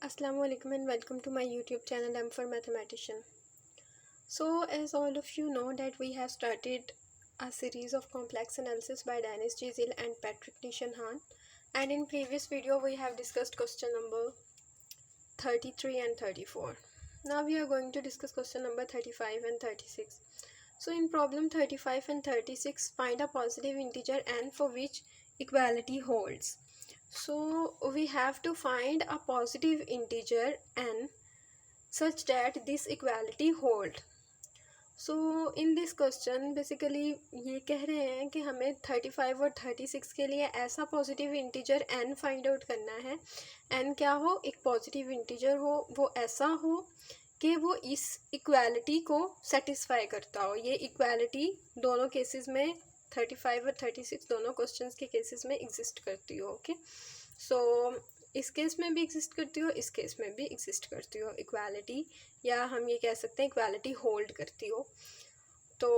Assalamualaikum and welcome to my YouTube channel M for Mathematician. So as all of you know that we have started a series of complex analysis by Dennis Gizil and Patrick Nishanhan, and in previous video we have discussed question number 33 and 34. Now we are going to discuss question number 35 and 36. So in problem 35 and 36, find a positive integer n for which equality holds. So we have to find a positive integer n such that this equality hold. So in this question basically ये कह रहे हैं कि हमें 35 और 36 के लिए ऐसा positive integer n find out करना है. n क्या हो? एक पॉजिटिव इंटीजर हो, वो ऐसा हो कि वो इस इक्वालिटी को सेटिस्फाई करता हो. ये इक्वालिटी दोनों केसेस में 35 और 36 दोनों क्वेश्चंस के केसेस में एग्जिस्ट करती हो. ओके, सो इस केस में भी एग्जिस्ट करती हो, इस केस में भी एग्जिस्ट करती हो इक्वालिटी, या हम ये कह सकते हैं इक्वालिटी होल्ड करती हो. तो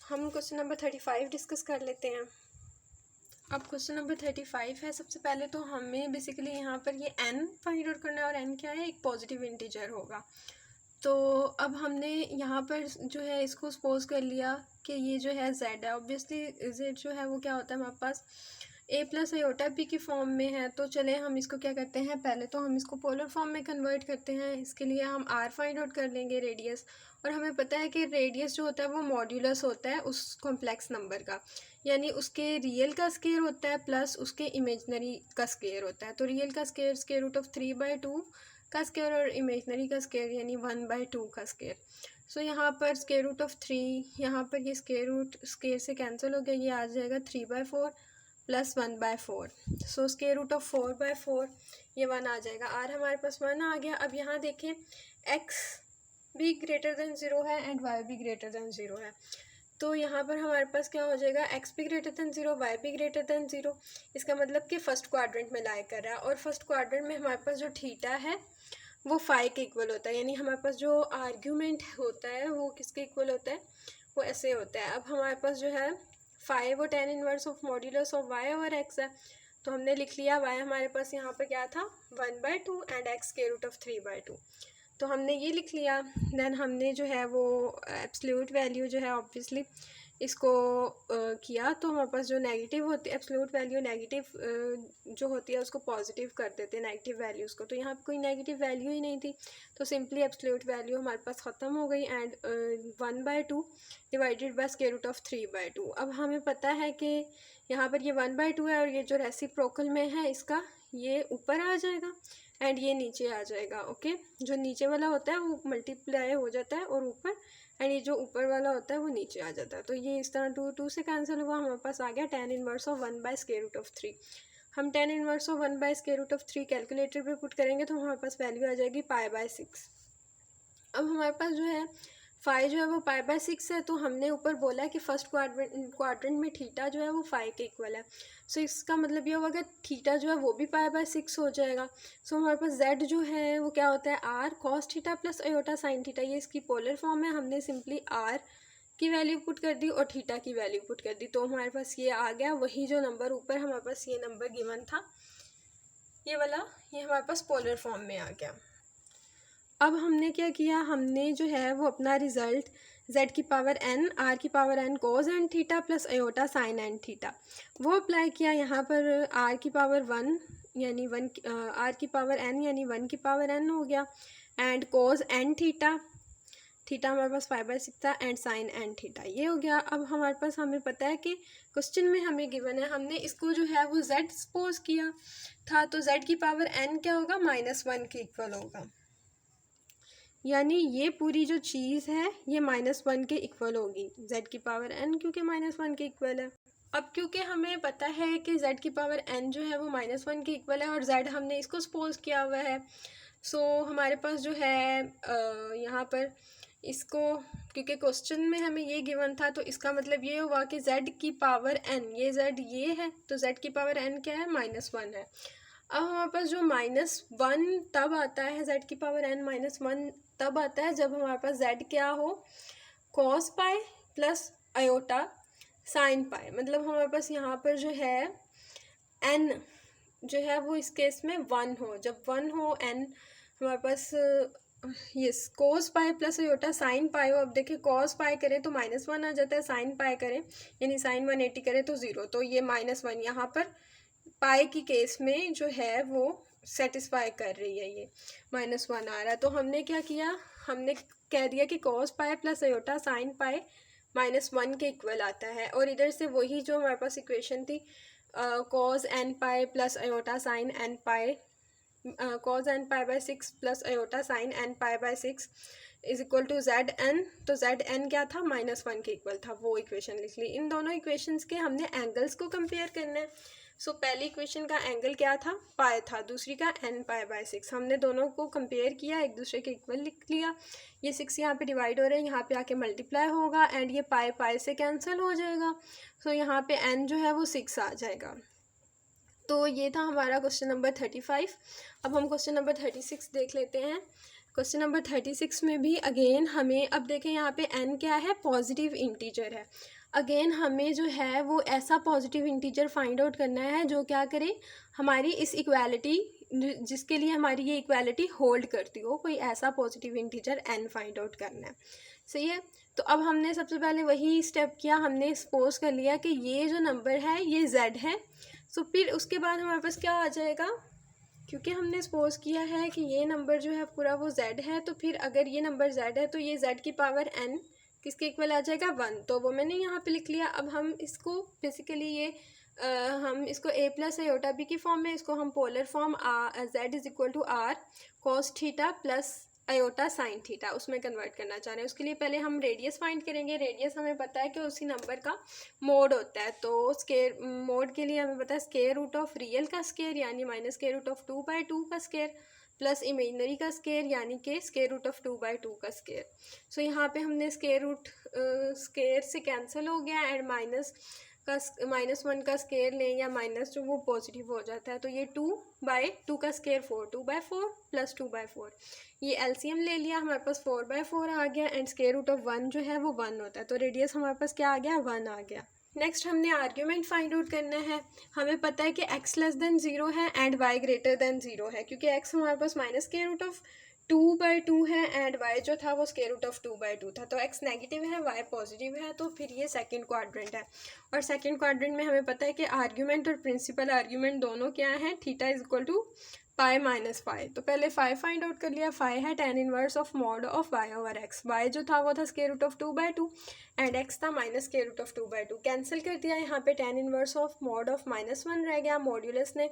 हम क्वेश्चन नंबर 35 डिस्कस कर लेते हैं. अब क्वेश्चन नंबर 35 है. सबसे पहले तो हमें बेसिकली यहाँ पर ये n फाइंड आउट करना है, और n क्या है? एक पॉजिटिव इंटीजर होगा. तो अब हमने यहाँ पर जो है इसको सपोज कर लिया कि ये जो है z है. ऑब्वियसली z जो है वो क्या होता है हमारे पास a प्लस आयोटा b की फॉर्म में है. तो चले हम इसको क्या करते हैं, पहले तो हम इसको पोलर फॉर्म में कन्वर्ट करते हैं. इसके लिए हम r फाइंड आउट कर लेंगे, रेडियस. और हमें पता है कि रेडियस जो होता है वो मॉड्यूलस होता है उस कॉम्प्लेक्स नंबर का, यानी उसके रियल का स्क्वायर होता है प्लस उसके इमेजनरी का स्क्वायर होता है. तो रियल का स्क्वायर स्क्वायर रूट ऑफ 3/2 का स्क्वायर और इमेजनरी का स्क्वायर यानी 1/2 का स्क्वायर. सो यहाँ पर स्क्वायर रूट ऑफ 3, यहाँ पर ये स्क्वायर रूट स्क्वायर से कैंसिल हो गया, ये आ जाएगा 3/4 plus 1/4. So square root of 4/4 ये 1 आ जाएगा. आर हमारे पास 1 आ गया. अब यहाँ देखें एक्स भी ग्रेटर देन 0 है एंड वाई भी ग्रेटर देन 0 है. तो यहाँ पर हमारे पास क्या हो जाएगा, एक्स भी ग्रेटर देन 0, वाई भी ग्रेटर देन 0. इसका मतलब कि फर्स्ट क्वाड्रेंट में लाई कर रहा है, और फर्स्ट क्वाड्रेंट में हमारे पास जो थीटा है वो फाई के इक्वल होता है. यानी हमारे पास जो आर्ग्यूमेंट होता है वो किसके इक्वल होता है, वो ऐसे होता है. अब हमारे पास जो है फाई वो tan inverse of modulus of Y over X है. तो हमने लिख लिया वाई हमारे पास यहाँ पर क्या था 1/2 एंड एक्स के रूट ऑफ 3/2. तो हमने ये लिख लिया. देन हमने जो है वो एब्सोल्यूट वैल्यू जो है ऑब्वियसली इसको किया, तो हमारे पास जो नेगेटिव होती है एब्सोल्यूट वैल्यू नेगेटिव जो होती है उसको पॉजिटिव कर देते हैं नेगेटिव वैल्यूज़ को. तो यहाँ पर कोई नेगेटिव वैल्यू ही नहीं थी, तो सिंपली एब्सोल्यूट वैल्यू हमारे पास ख़त्म हो गई. And 1/2 divided by square root of 3/2. अब हमें पता है कि यहाँ पर ये 1/2 है, और ये जो रेसिप्रोकल में है इसका ये ऊपर आ जाएगा एंड ये नीचे आ जाएगा. ओके, जो नीचे वाला होता है वो मल्टीप्लाई हो जाता है और ऊपर, एंड ये जो ऊपर वाला होता है वो नीचे आ जाता है. तो ये इस तरह 2 से कैंसिल हुआ. हमारे पास आ गया tan इनवर्स ऑफ 1/√3. हम tan इनवर्स ऑफ 1/√3 कैलकुलेटर पे पुट करेंगे तो हमारे पास वैल्यू आ जाएगी π/6. अब हमारे पास जो है फाई जो है वो π/6 है. तो हमने ऊपर बोला है कि फर्स्ट क्वाड्रेंट में थीटा जो है वो फाई के इक्वल है. सो इसका मतलब ये होगा कि थीटा जो है वो भी π/6 हो जाएगा. सो हमारे पास z जो है वो क्या होता है r cos theta plus iota sine theta. ये इसकी पोलर फॉर्म है. हमने सिंपली r की वैल्यू पुट कर दी और थीटा की वैल्यू पुट कर दी, तो हमारे पास ये आ गया. वही जो नंबर ऊपर हमारे पास ये नंबर गिवन था ये वाला, ये हमारे पास पोलर फॉर्म में आ गया. अब हमने क्या किया, हमने जो है वो अपना रिज़ल्ट z की पावर n r की पावर n कोस n theta plus iota sine n theta वो अप्लाई किया. यहाँ पर r की पावर 1 यानी r की पावर n यानी 1 की पावर n हो गया, and cos n theta, theta हमारे पास 5/6 था, एंड साइन n थीटा ये हो गया. अब हमारे पास हमें पता है कि क्वेश्चन में हमें गिवन है, हमने इसको जो है वो z सपोज किया था, तो z की पावर n क्या होगा -1 के इक्वल होगा. यानी ये पूरी जो चीज़ है ये -1 के इक्वल होगी z की पावर n, क्योंकि -1 के इक्वल है. अब क्योंकि हमें पता है कि z की पावर n जो है वो -1 के इक्वल है और z हमने इसको सपोज किया हुआ है. सो हमारे पास जो है यहाँ पर इसको, क्योंकि क्वेश्चन में हमें ये गिवन था, तो इसका मतलब ये हुआ कि z की पावर n, ये z ये है, तो z की पावर n क्या है -1 है. अब हमारे पास जो -1 तब आता है, z की पावर n -1 तब आता है जब हमारे पास z क्या हो cos pi plus iota sine pi. मतलब हमारे पास यहाँ पर जो है n जो है वो इस केस में 1 हो. जब 1 हो n हमारे पास यस cos pi plus iota sin pi हो। अब देखिए cos पाई करें तो -1 आ जाता है, sin पाई करें यानी sin 180 करें तो 0, तो ये -1 यहाँ पर पाई की केस में जो है वो सेटिस्फाई कर रही है, ये -1 आ रहा है। तो हमने क्या किया, हमने कह दिया कि cos pi plus iota sin पाई -1 के इक्वल आता है, और इधर से वही जो हमारे पास इक्वेशन थी cos n pi plus iota sin n pi cos n pi by 6 plus iota sin n pi by 6 is equal to Z N. तो जेड एन क्या था, -1 के इक्वल था, वो इक्वेशन लिख ली। इन दोनों इक्वेशंस के हमने एंगल्स को कंपेयर करना है। सो पहली इक्वेशन का एंगल क्या था, पाई था, दूसरी का n पाई बाई 6। हमने दोनों को कंपेयर किया, एक दूसरे के इक्वल लिख लिया। ये 6 यहाँ पे डिवाइड हो रहे हैं, यहाँ पे आके मल्टीप्लाई होगा एंड ये पाई पाई से कैंसिल हो जाएगा। सो यहाँ पे n जो है वो 6 आ जाएगा। तो ये था हमारा क्वेश्चन नंबर 35। अब हम क्वेश्चन नंबर 36 देख लेते हैं। क्वेश्चन नंबर 36 में भी अगेन हमें, अब देखें यहाँ पे n क्या है, पॉजिटिव इंटीजर है। अगेन हमें जो है वो ऐसा पॉजिटिव इंटीजर फाइंड आउट करना है जो क्या करे, हमारी इस इक्वालिटी, जिसके लिए हमारी ये इक्वालिटी होल्ड करती हो, कोई ऐसा positive integer n find out करना है। सही है। तो अब हमने सबसे पहले वही स्टेप किया, हमने सपोज कर लिया कि ये जो नंबर है ये z है। सो फिर उसके बाद हमारे पास क्या आ जाएगा, क्योंकि हमने सपोज किया है कि ये नंबर जो है पूरा वो z है, तो फिर अगर ये नंबर z है तो ये z की पावर n किसके इक्वल आ जाएगा, 1। तो वो मैंने यहाँ पे लिख लिया। अब हम इसको बेसिकली ये हम इसको a प्लस अयोटा b की फॉर्म में, इसको हम polar form z is equal to r cos theta plus iota sine theta उसमें कन्वर्ट करना चाह रहे हैं। उसके लिए पहले हम रेडियस फाइंड करेंगे। रेडियस हमें पता है कि उसी नंबर का मोड होता है, तो स्केयर मोड के लिए हमें पता है स्केयर रूट ऑफ रियल का स्केयर यानी माइनस स्केयर रूट ऑफ 2/2 का स्केयर प्लस इमेजनरी का स्केयर यानी कि स्केयर रूट ऑफ 2/2 का स्केयर। सो यहाँ पे हमने स्केयर रूट स्केयर से कैंसिल हो गया एंड -1 का स्केयर लें या माइनस जो वो पॉजिटिव हो जाता है, तो ये 2/2 का स्केयर 2/4 प्लस 2/4, ये एलसीएम ले लिया, हमारे पास 4/4 आ गया एंड स्केयर रूट ऑफ 1 जो है वो 1 होता है। तो रेडियस हमारे पास क्या आ गया, 1 आ गया। नेक्स्ट हमने आर्ग्यूमेंट फाइंड आउट करना है। हमें पता है कि x लेस देन 0 है एंड y ग्रेटर देन 0 है, क्योंकि x हमारे पास माइनस स्केयर रूट ऑफ 2/2 है एंड y जो था वो स्केयर रूट ऑफ 2/2 था। तो x नेगेटिव है, y पॉजिटिव है, तो फिर ये सेकंड क्वाड्रेंट है। और सेकंड क्वाड्रेंट में हमें पता है कि आर्ग्यूमेंट और प्रिंसिपल आर्ग्यूमेंट दोनों क्या हैं, theta is equal to pi minus phi. तो पहले फाई फाइंड आउट कर लिया। फाई है tan inverse of mod of y over x। y जो था वो था square root of 2/2 and x था minus square root of 2/2। Cancel कर दिया, यहाँ पे tan inverse of mod of -1 रह गया, मॉड्यूलस ने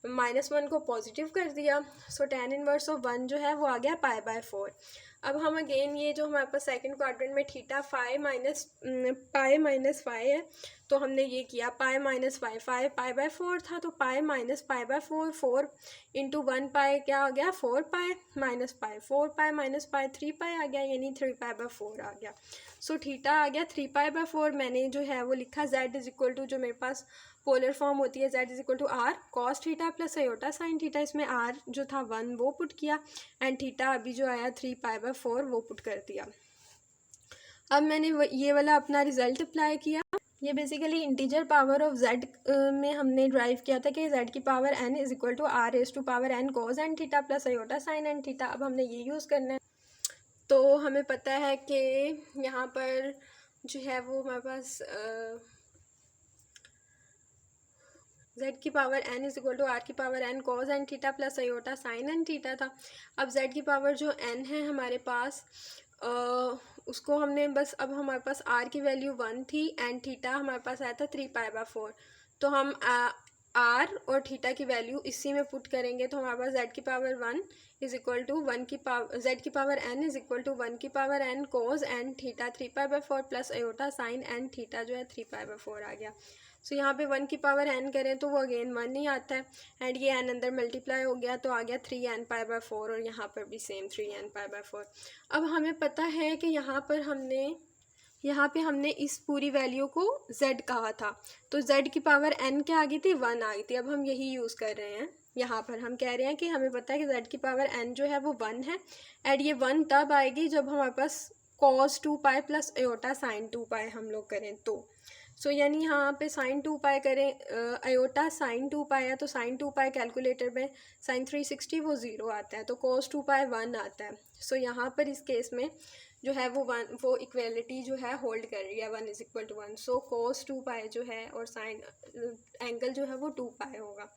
-1 को पॉजिटिव कर दिया। सो tan इनवर्स ऑफ 1 जो है वो आ गया π/4। अब हम अगेन ये जो हमारे पास सेकंड क्वाड्रेंट में थीटा पाई माइनस फाई है, तो हमने ये किया पाई माइनस फाई, फाई π/4 था, तो पाई माइनस π/4, 4 इंटू 1 पाई क्या आ गया, 4 pi minus pi, 4 pi minus pi 3 पाई आ गया, यानी 3 π/4 आ गया। सो थीटा आ गया 3 π/4। मैंने जो है वो लिखा z इज इक्वल टू, जो मेरे पास पोलर फॉर्म होती है, z is equal to r cos theta plus iota sine theta. इसमें r जो था 1 वो पुट किया एंड थीटा अभी जो आया 3 π/4 वो पुट कर दिया। अब मैंने ये वाला अपना रिजल्ट अप्लाई किया। ये basically integer power of z में हमने ड्राइव किया था कि z की power n is equal to r raise to power n cos n theta plus iota sine n theta. अब हमने ये यूज़ करना है। तो हमें पता है कि यहाँ पर जो है वो हमारे पास z की power n is equal to r की power n cos n theta plus iota sine n theta था। अब z की पावर जो n है हमारे पास उसको हमने बस, अब हमारे पास r की वैल्यू 1 थी एंड थीटा हमारे पास आया था 3 π/4। तो हम r और थीटा की वैल्यू इसी में पुट करेंगे, तो हमारे पास z की पावर 1 इज इक्वल टू 1 की पावर z की power n is equal to 1 की power n cos n theta 3 π/4 plus iota sine n theta जो है 3 π/4 आ गया। सो यहाँ पे 1 की पावर n करें तो वो अगेन 1 ही आता है एंड ये n अंदर मल्टीप्लाई हो गया तो आ गया 3n π/4 और यहाँ पर भी सेम 3n π/4। अब हमें पता है कि यहाँ पे हमने इस पूरी वैल्यू को z कहा था, तो z की पावर n क्या आ गई थी, 1 आ गई थी। अब हम यही यूज़ कर रहे हैं। यहाँ पर हम कह रहे हैं कि हमें पता है कि z की पावर n जो है वो 1 है एंड ये 1 तब आएगी जब हमारे पास cos 2 पाई प्लस अयोटा साइन 2 पाई हम लोग करें तो। सो यानी यहाँ पे साइन 2 पाई करें, आयोटा साइन 2 पाई है तो साइन 2 पाई कैलकुलेटर में साइन 360 वो 0 आता है, तो कोस 2 पाई 1 आता है। सो यहाँ पर इस केस में जो है वो इक्वेलिटी जो है होल्ड कर रही है, 1 = 1। सो कोस 2 पाई जो है और साइन एंगल जो है वो 2 पाई होगा।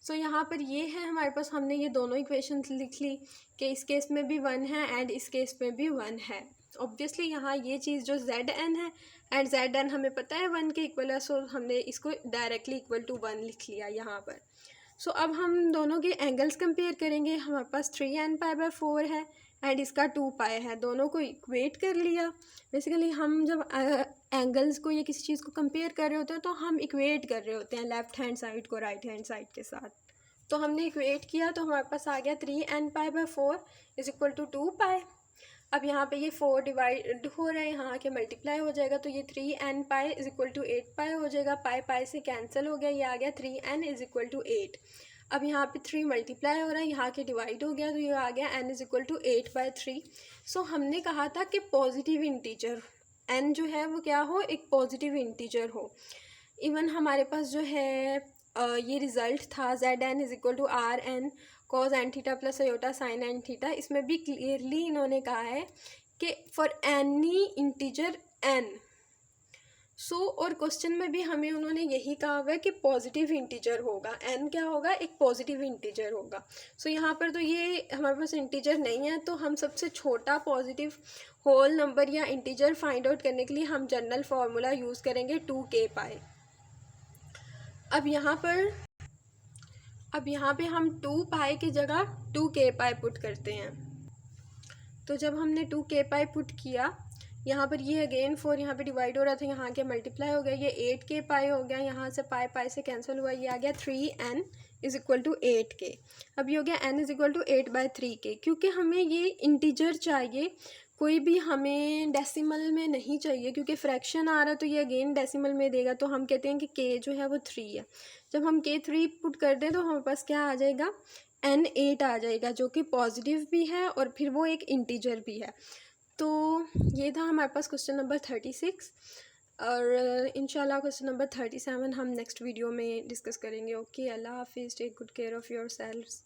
सो यहाँ पर ये है हमारे पास, हमने ये दोनों इक्वेशंस लिख ली कि इस केस में भी 1 है एंड इस केस में भी 1 है। ऑब्वियसली यहाँ ये चीज़ जो ZN है एंड ZN हमें पता है 1 के इक्वल है, सो हमने इसको डायरेक्टली इक्वल टू 1 लिख लिया यहाँ पर। सो अब हम दोनों के एंगल्स कंपेयर करेंगे। हमारे पास 3nπ/4 है एंड इसका 2 पाई है, दोनों को इक्वेट कर लिया। बेसिकली हम जब एंगल्स को या किसी चीज़ को कंपेयर कर रहे होते हैं तो हम इक्वेट कर रहे होते हैं लेफ़्ट हैंड साइड को राइट हैंड साइड के साथ। तो हमने इक्वेट किया तो हमारे पास आ गया 3nπ/4 = 2 पाई। अब यहाँ पे ये 4 डिवाइड हो रहा है, यहाँ के मल्टीप्लाई हो जाएगा तो ये 3nπ = 8 पाई हो जाएगा। पाई पाई से कैंसिल हो गया, ये आ गया 3n = 8। अब यहाँ पे 3 मल्टीप्लाई हो रहा है, यहाँ के डिवाइड हो गया तो ये आ गया n = 8/3। सो हमने कहा था कि पॉजिटिव इंटीजर n जो है वो क्या हो, एक पॉजिटिव इंटीजर हो। इवन हमारे पास जो है ये रिज़ल्ट था ZN = RN cos n theta plus iota sine n theta, इसमें भी क्लियरली इन्होंने कहा है कि फॉर एनी इंटीजर n। सो और क्वेश्चन में भी हमें उन्होंने यही कहा हुआ है कि पॉजिटिव इंटीजर होगा, n क्या होगा, एक पॉजिटिव इंटीजर होगा। सो यहाँ पर तो ये हमारे पास इंटीजर नहीं है, तो हम सबसे छोटा पॉजिटिव होल नंबर या इंटीजर फाइंड आउट करने के लिए हम जनरल फार्मूला यूज़ करेंगे 2k पाई। अब यहाँ पे हम 2 पाई की जगह 2k पाई पुट करते हैं। तो जब हमने 2k पाई पुट किया, यहाँ पर ये अगेन 4 यहाँ पे डिवाइड हो रहा था, यहाँ के मल्टीप्लाई हो गया, ये 8k पाई हो गया, यहाँ से पाई पाई से कैंसिल हुआ, ये आ गया 3n = 8k। अब ये हो गया n = 8/3k। क्योंकि हमें ये इंटीजर चाहिए, कोई भी हमें डेसिमल में नहीं चाहिए, क्योंकि फ्रैक्शन आ रहा है तो ये अगेन डेसिमल में देगा, तो हम कहते हैं कि k जो है वो 3 है। जब हम k 3 पुट कर दें तो हमारे पास क्या आ जाएगा, n 8 आ जाएगा, जो कि पॉजिटिव भी है और फिर वो एक इंटीजर भी है। तो ये था हमारे पास क्वेश्चन नंबर 36, और इंशाल्लाह क्वेश्चन नंबर 37 हम नेक्स्ट वीडियो में डिस्कस करेंगे। ओके, अल्लाह हाफिज़, take good care of your selves.